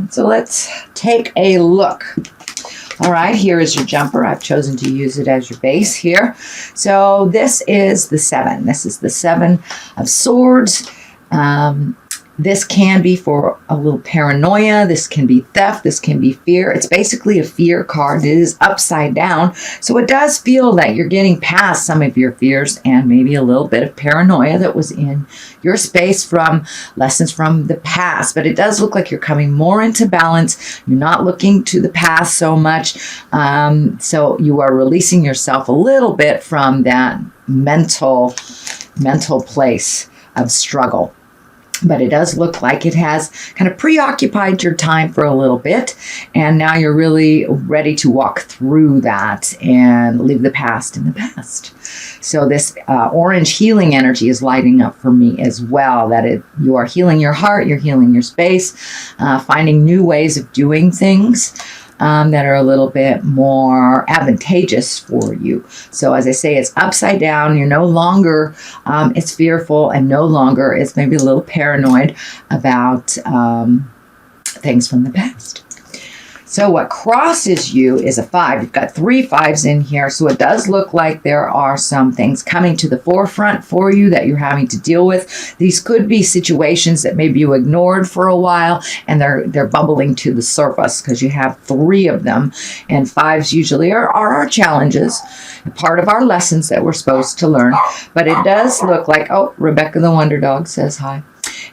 So let's take a look. All right, here is your jumper. I've chosen to use it as your base here. So this is the 7. This is the 7 of Swords. This can be for a little paranoia. This can be theft. This can be fear. It's basically a fear card. It is upside down. So it does feel that you're getting past some of your fears and maybe a little bit of paranoia that was in your space from lessons from the past. But it does look like you're coming more into balance. You're not looking to the past so much. So you are releasing yourself a little bit from that mental place of struggle. But it does look like it has kind of preoccupied your time for a little bit. And now you're really ready to walk through that and leave the past in the past. So this orange healing energy is lighting up for me as well. That you are healing your heart, you're healing your space, finding new ways of doing things. That are a little bit more advantageous for you. So as I say, it's upside down. You're no longer, it's fearful, and no longer it's maybe a little paranoid about things from the past. So what crosses you is a 5. You've got 3 5s in here. So it does look like there are some things coming to the forefront for you that you're having to deal with. These could be situations that maybe you ignored for a while, and they're bubbling to the surface because you have 3 of them. And 5s usually are our challenges, part of our lessons that we're supposed to learn. But it does look like, oh, Rebecca the Wonder Dog says hi.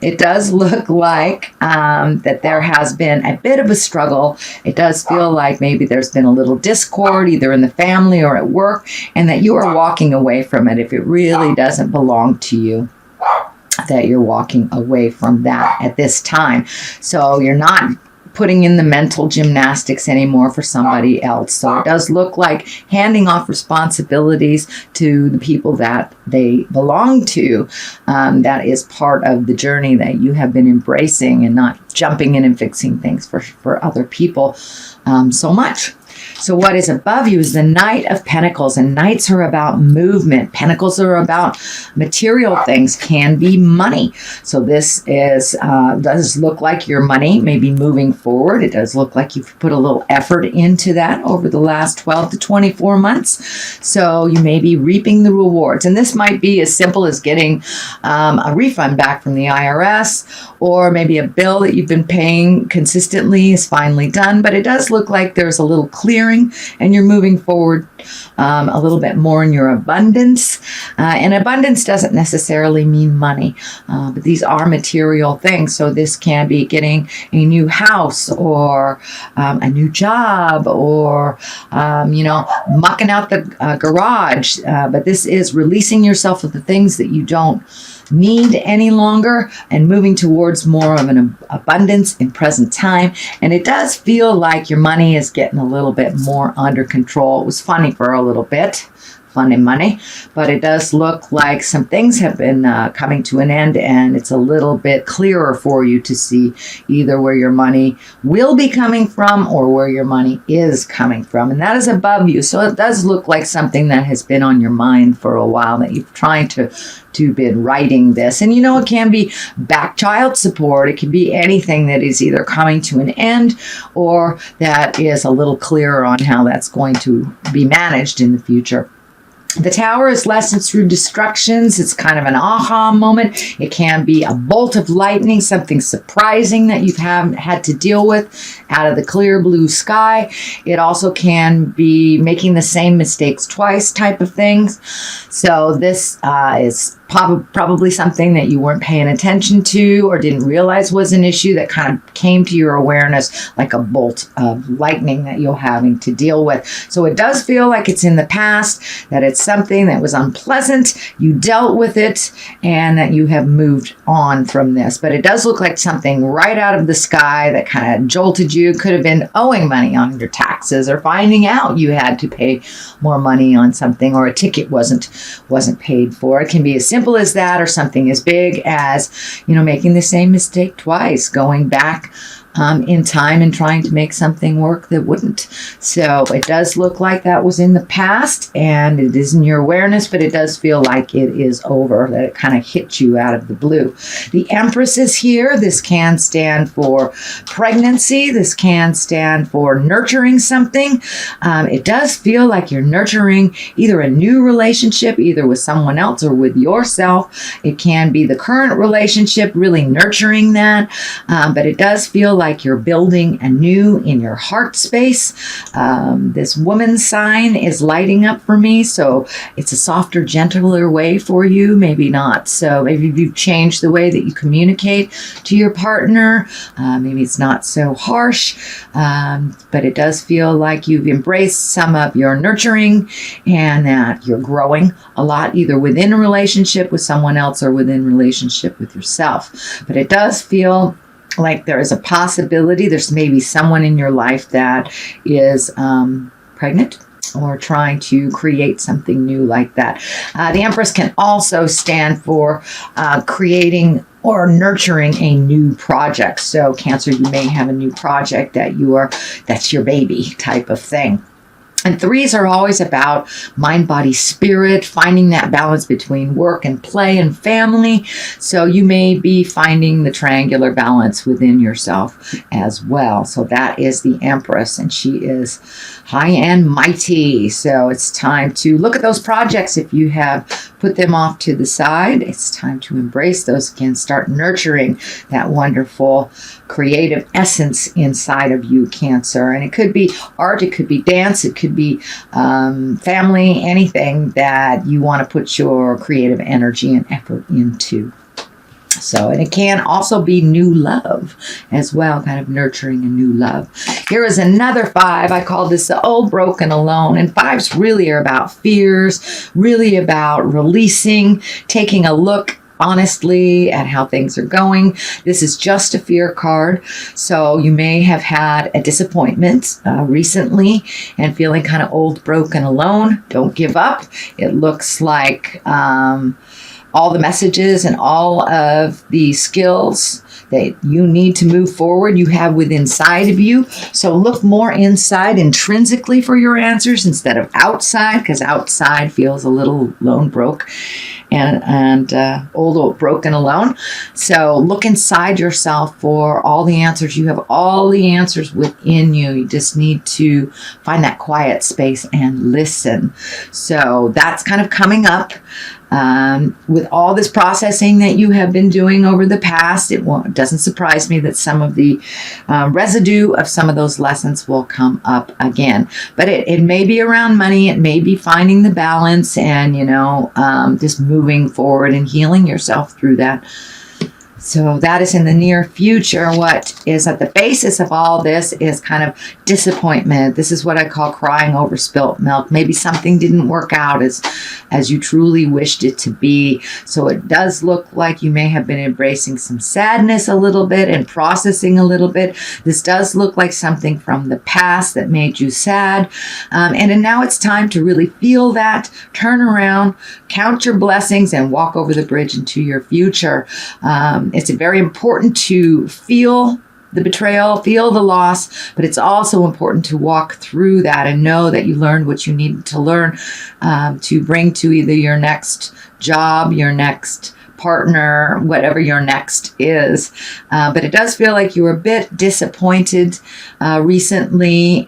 It does look like that there has been a bit of a struggle. It does feel like maybe there's been a little discord either in the family or at work, and that you are walking away from it if it really doesn't belong to you, that you're walking away from that at this time. So you're not putting in the mental gymnastics anymore for somebody else. So it does look like handing off responsibilities to the people that they belong to. That is part of the journey that you have been embracing, and not jumping in and fixing things for other people so much. So what is above you is the Knight of Pentacles, and Knights are about movement. Pentacles are about material things, can be money. So this is does look like your money may be moving forward. It does look like you've put a little effort into that over the last 12 to 24 months. So you may be reaping the rewards. And this might be as simple as getting a refund back from the IRS, or maybe a bill that you've been paying consistently is finally done. But it does look like there's a little clearing, and you're moving forward a little bit more in your abundance. And abundance doesn't necessarily mean money, but these are material things. So this can be getting a new house, or a new job, or mucking out the garage. But this is releasing yourself of the things that you don't need any longer, and moving towards more of an abundance in present time. And it does feel like your money is getting a little bit more under control. It was funny for a little bit, fun and money, but it does look like some things have been coming to an end, and it's a little bit clearer for you to see either where your money will be coming from or where your money is coming from. And that is above you. So it does look like something that has been on your mind for a while, that you've tried to been writing this. And it can be back child support. It can be anything that is either coming to an end, or that is a little clearer on how that's going to be managed in the future. The Tower is lessons through destructions. It's kind of an aha moment. It can be a bolt of lightning, something surprising that you've had to deal with out of the clear blue sky. It also can be making the same mistakes twice type of things. So this is probably something that you weren't paying attention to or didn't realize was an issue, that kind of came to your awareness like a bolt of lightning that you're having to deal with. So it does feel like it's in the past, that it's something that was unpleasant, you dealt with it, and that you have moved on from this. But it does look like something right out of the sky that kind of jolted you. Could have been owing money on your taxes, or finding out you had to pay more money on something, or a ticket wasn't paid for. It can be as simple as that, or something as big as, making the same mistake twice, going back in time and trying to make something work that wouldn't. So it does look like that was in the past and it is in your awareness, but it does feel like it is over, that it kind of hit you out of the blue. The Empress is here. This can stand for pregnancy. This can stand for nurturing something. It does feel like you're nurturing either a new relationship, either with someone else or with yourself. It can be the current relationship, really nurturing that. But it does feel like you're building anew in your heart space. This woman sign is lighting up for me, so it's a softer, gentler way for you. Maybe not. So maybe you've changed the way that you communicate to your partner. Maybe it's not so harsh, but it does feel like you've embraced some of your nurturing and that you're growing a lot, either within a relationship with someone else or within relationship with yourself. But it does feel like there is a possibility there's maybe someone in your life that is pregnant or trying to create something new like that. The Empress can also stand for creating or nurturing a new project. So Cancer, you may have a new project that's your baby type of thing. And threes are always about mind, body, spirit, finding that balance between work and play and family. So you may be finding the triangular balance within yourself as well. So that is the Empress, and she is high and mighty. So it's time to look at those projects. If you have put them off to the side, it's time to embrace those again. Start nurturing that wonderful creative essence inside of you, Cancer. And it could be art, it could be dance, it could be family, anything that you want to put your creative energy and effort into. So, and it can also be new love as well, kind of nurturing a new love. Here is another 5. I call this the old broken alone. And 5s really are about fears, really about releasing, taking a look honestly at how things are going. This is just a fear card. So you may have had a disappointment recently and feeling kind of old, broken, alone. Don't give up. It looks like all the messages and all of the skills that you need to move forward you have within inside of you. So look more inside intrinsically for your answers instead of outside, because outside feels a little lone, broke, and old, broken, alone. So look inside yourself for all the answers. You have all the answers within you. You just need to find that quiet space and listen. So that's kind of coming up. With all this processing that you have been doing over the past, it doesn't surprise me that some of the residue of some of those lessons will come up again. But it may be around money, it may be finding the balance and, just moving forward and healing yourself through that. So that is in the near future. What is at the basis of all this is kind of disappointment. This is what I call crying over spilt milk. Maybe something didn't work out as you truly wished it to be. So it does look like you may have been embracing some sadness a little bit and processing a little bit. This does look like something from the past that made you sad. And now it's time to really feel that, turn around, count your blessings, and walk over the bridge into your future. It's very important to feel the betrayal, feel the loss, but it's also important to walk through that and know that you learned what you needed to learn to bring to either your next job, your next partner, whatever your next is. But it does feel like you were a bit disappointed recently,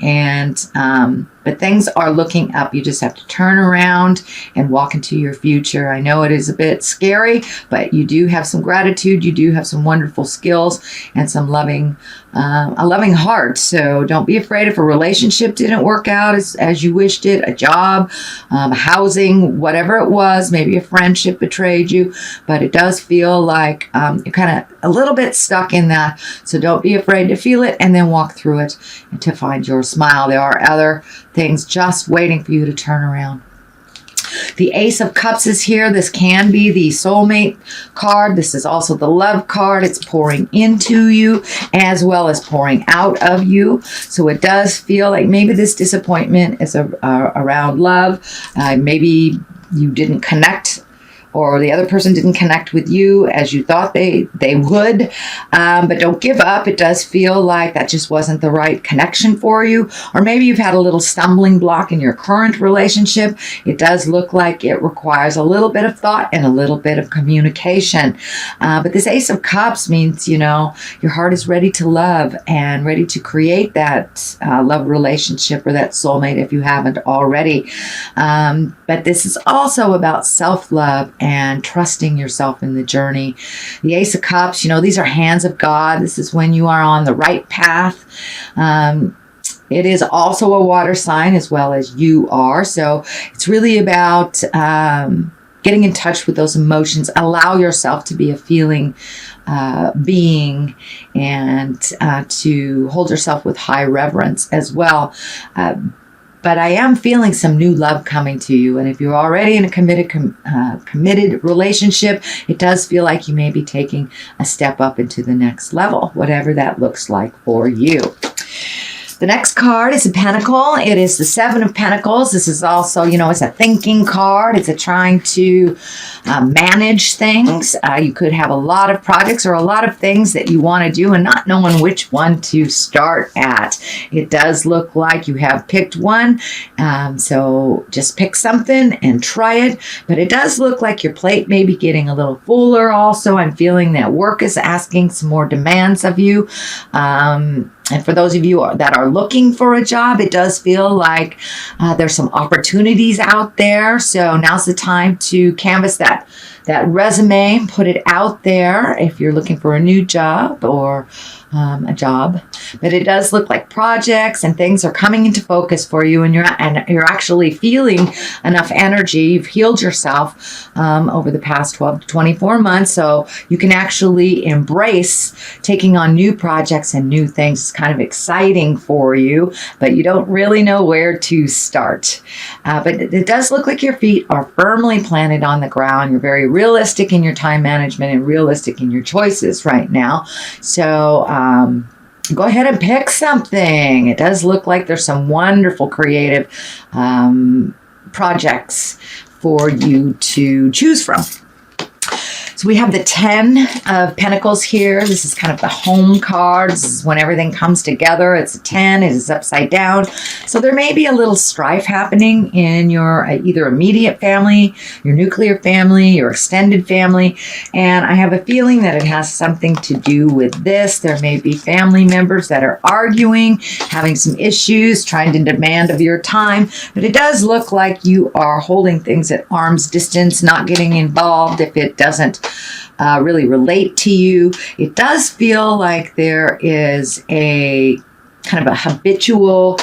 but things are looking up. You just have to turn around and walk into your future. I know it is a bit scary, but you do have some gratitude. You do have some wonderful skills and some a loving heart. So don't be afraid if a relationship didn't work out as you wished it, a job, housing, whatever it was, maybe a friendship betrayed you, but it does feel like you're kind of a little bit stuck in that. So don't be afraid to feel it and then walk through it and to find your smile. There are other things just waiting for you to turn around. The Ace of Cups is here. This can be the soulmate card. This is also the love card. It's pouring into you as well as pouring out of you. So it does feel like maybe this disappointment is around love. Maybe you didn't connect or the other person didn't connect with you as you thought they would. But don't give up. It does feel like that just wasn't the right connection for you. Or maybe you've had a little stumbling block in your current relationship. It does look like it requires a little bit of thought and a little bit of communication. But this Ace of Cups means, your heart is ready to love and ready to create that love relationship or that soulmate if you haven't already. But this is also about self-love and trusting yourself in the journey. The Ace of Cups, these are hands of God. This is when you are on the right path. It is also a water sign as well as you are. So it's really about getting in touch with those emotions. Allow yourself to be a feeling being and to hold yourself with high reverence as well. But I am feeling some new love coming to you. And if you're already in a committed relationship, it does feel like you may be taking a step up into the next level, whatever that looks like for you. The next card is a pentacle. It is the Seven of Pentacles. This is also, it's a thinking card. It's a trying to manage things. You could have a lot of projects or a lot of things that you want to do and not knowing which one to start at. It does look like you have picked one. So just pick something and try it. But it does look like your plate may be getting a little fuller also. I'm feeling that work is asking some more demands of you. And for those of you that are looking for a job, it does feel like there's some opportunities out there. So now's the time to canvas that resume, put it out there if you're looking for a new job or a job. But it does look like projects and things are coming into focus for you, and you're actually feeling enough energy. You've healed yourself over the past 12 to 24 months, so you can actually embrace taking on new projects and new things. It's kind of exciting for you, but you don't really know where to start. But it does look like your feet are firmly planted on the ground. You're very realistic in your time management and realistic in your choices right now. So go ahead and pick something. It does look like there's some wonderful creative projects for you to choose from. So we have the 10 of Pentacles here. This is kind of the home card. This is when everything comes together. It's a 10. It is upside down. So there may be a little strife happening in your either immediate family, your nuclear family, your extended family. And I have a feeling that it has something to do with this. There may be family members that are arguing, having some issues, trying to demand of your time. But it does look like you are holding things at arm's distance, not getting involved if it doesn't really relate to you. It does feel like there is a kind of a habitual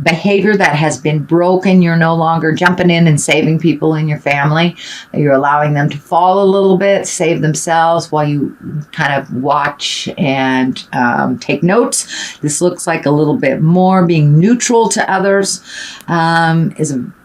behavior that has been broken. You're no longer jumping in and saving people in your family. You're allowing them to fall a little bit, save themselves while you kind of watch and take notes. This looks like a little bit more being neutral to others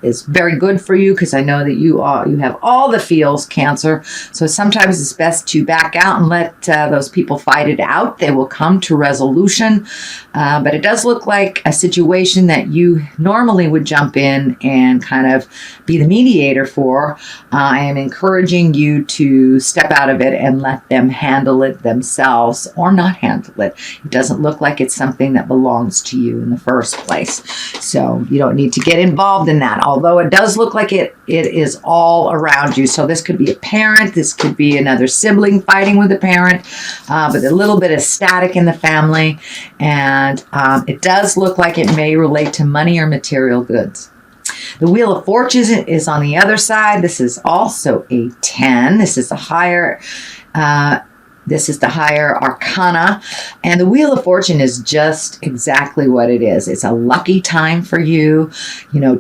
is very good for you, because I know that you have all the feels, Cancer. So sometimes it's best to back out and let those people fight it out. They will come to resolution. But it does look like a situation that you normally would jump in and kind of be the mediator for. I am encouraging you to step out of it and let them handle it themselves, or not handle it. It doesn't look like it's something that belongs to you in the first place. So you don't need to get involved in that, although it does look like it is all around you. So this could be a parent, this could be another sibling fighting with a parent, but a little bit of static in the family. And it does look like it may relate to money or material goods. The Wheel of Fortune is on the other side. This is also a 10. This is the higher arcana. And the Wheel of Fortune is just exactly what it is. It's a lucky time for you.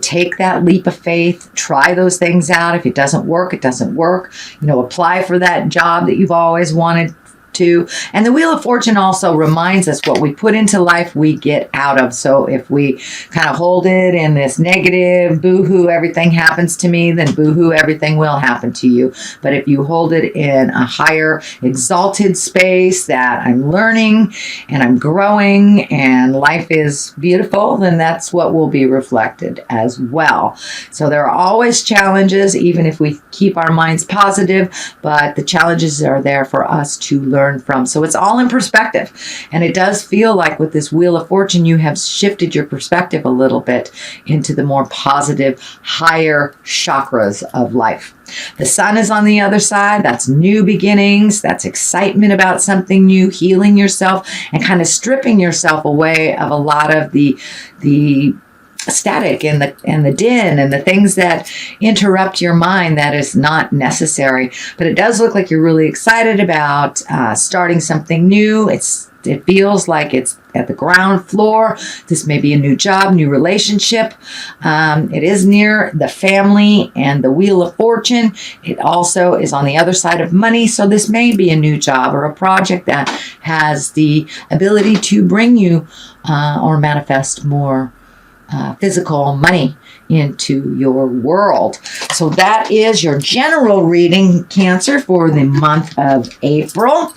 Take that leap of faith. Try those things out. If it doesn't work, it doesn't work. Apply for that job that you've always wanted too. And the Wheel of Fortune also reminds us what we put into life, we get out of. So if we kind of hold it in this negative, boo-hoo, everything happens to me, then boo-hoo, everything will happen to you. But if you hold it in a higher, exalted space that I'm learning and I'm growing and life is beautiful, then that's what will be reflected as well. So there are always challenges, even if we keep our minds positive, but the challenges are there for us to learn from. So it's all in perspective. And it does feel like with this Wheel of Fortune, you have shifted your perspective a little bit into the more positive, higher chakras of life. The Sun is on the other side. That's new beginnings. That's excitement about something new, healing yourself and kind of stripping yourself away of a lot of the static and the din and the things that interrupt your mind that is not necessary. But it does look like you're really excited about starting something new. It feels like it's at the ground floor. This may be a new job, new relationship. It is near the family and the Wheel of Fortune. It also is on the other side of money. So this may be a new job or a project that has the ability to bring you or manifest more physical money into your world. So that is your general reading, Cancer, for the month of April.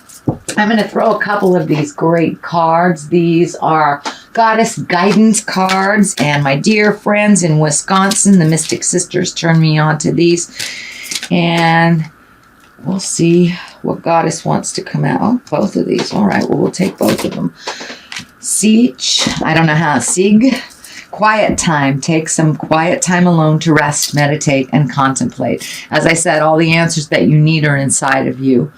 I'm going to throw a couple of these great cards. These are Goddess Guidance cards, and my dear friends in Wisconsin, the Mystic Sisters, turned me on to these. And we'll see what Goddess wants to come out. Oh, both of these. All right, well, we'll take both of them. Siege. I don't know how. Sig. Quiet time. Take some quiet time alone to rest, meditate, and contemplate. As I said, all the answers that you need are inside of you.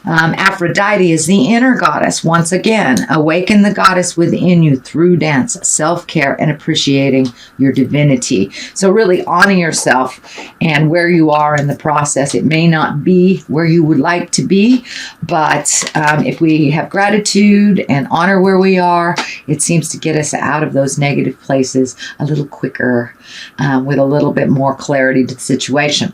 Aphrodite is the inner goddess. Once again, awaken the goddess within you through dance, self-care, and appreciating your divinity. So really honor yourself and where you are in the process. It may not be where you would like to be, but if we have gratitude and honor where we are, it seems to get us out of those negative places a little quicker with a little bit more clarity to the situation.